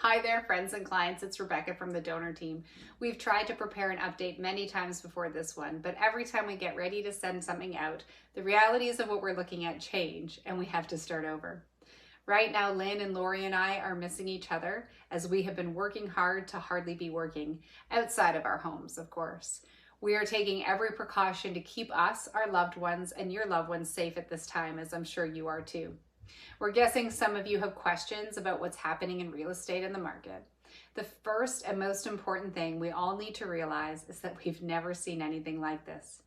Hi there, friends and clients. It's Rebecca from the donor team. We've tried to prepare an update many times before this one, but every time we get ready to send something out, the realities of what we're looking at change and we have to start over. Right now, Lynn and Lori and I are missing each other as we have been working hard to hardly be working, outside of our homes, of course. We are taking every precaution to keep us, our loved ones, and your loved ones safe at this time, as I'm sure you are too. We're guessing some of you have questions about what's happening in real estate in the market. The first and most important thing we all need to realize is that we've never seen anything like this.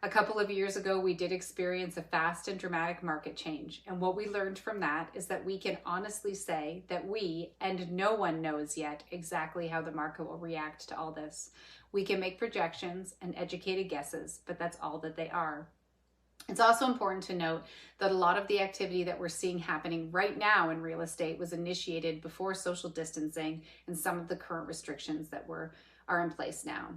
A couple of years ago, we did experience a fast and dramatic market change. And what we learned from that is that we can honestly say that we, and no one knows yet exactly how the market will react to all this. We can make projections and educated guesses, but that's all that they are. It's also important to note that a lot of the activity that we're seeing happening right now in real estate was initiated before social distancing and some of the current restrictions that are in place now.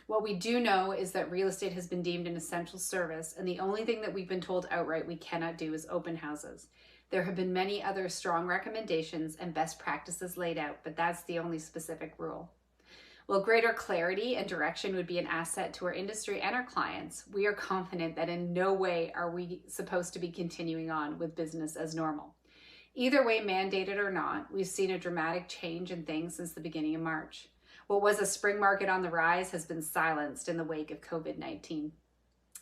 What we do know is that real estate has been deemed an essential service, and the only thing that we've been told outright we cannot do is open houses. There have been many other strong recommendations and best practices laid out, but that's the only specific rule. While greater clarity and direction would be an asset to our industry and our clients, we are confident that in no way are we supposed to be continuing on with business as normal. Either way, mandated or not, we've seen a dramatic change in things since the beginning of March. What was a spring market on the rise has been silenced in the wake of COVID-19.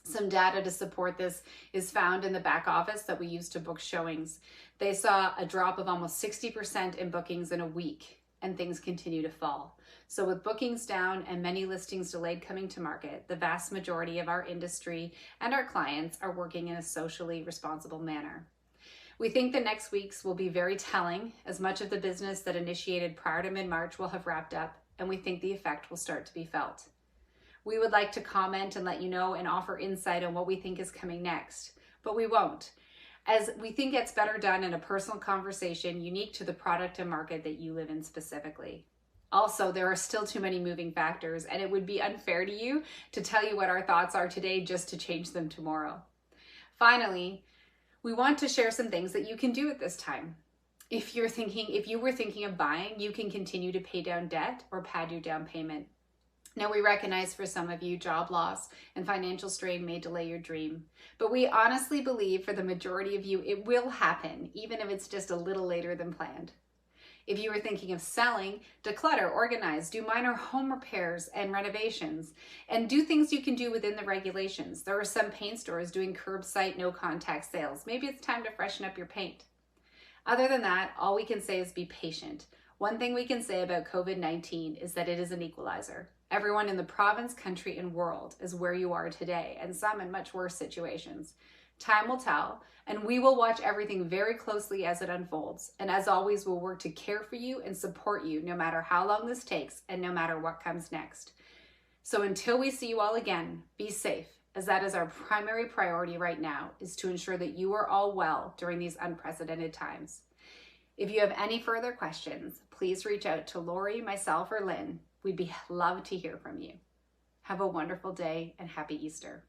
Some data to support this is found in the back office that we use to book showings. They saw a drop of almost 60% in bookings in a week, and things continue to fall. So with bookings down and many listings delayed coming to market, the vast majority of our industry and our clients are working in a socially responsible manner. We think the next weeks will be very telling, as much of the business that initiated prior to mid-March will have wrapped up, and we think the effect will start to be felt. We would like to comment and let you know and offer insight on what we think is coming next, but we won't, as we think it's better done in a personal conversation unique to the product and market that you live in specifically. Also, there are still too many moving factors, and it would be unfair to you to tell you what our thoughts are today just to change them tomorrow. Finally, we want to share some things that you can do at this time. If you were thinking of buying, you can continue to pay down debt or pad your down payment. Now, we recognize for some of you, job loss and financial strain may delay your dream, but we honestly believe for the majority of you, it will happen, even if it's just a little later than planned. If you are thinking of selling, declutter, organize, do minor home repairs and renovations, and do things you can do within the regulations. There are some paint stores doing curbside, no contact sales. Maybe it's time to freshen up your paint. Other than that, all we can say is be patient. One thing we can say about COVID-19 is that it is an equalizer. Everyone in the province, country, and world is where you are today, and some in much worse situations. Time will tell, and we will watch everything very closely as it unfolds. And as always, we'll work to care for you and support you no matter how long this takes and no matter what comes next. So until we see you all again, be safe, as that is our primary priority right now, is to ensure that you are all well during these unprecedented times. If you have any further questions, please reach out to Lori, myself, or Lynn. We'd love to hear from you. Have a wonderful day and happy Easter.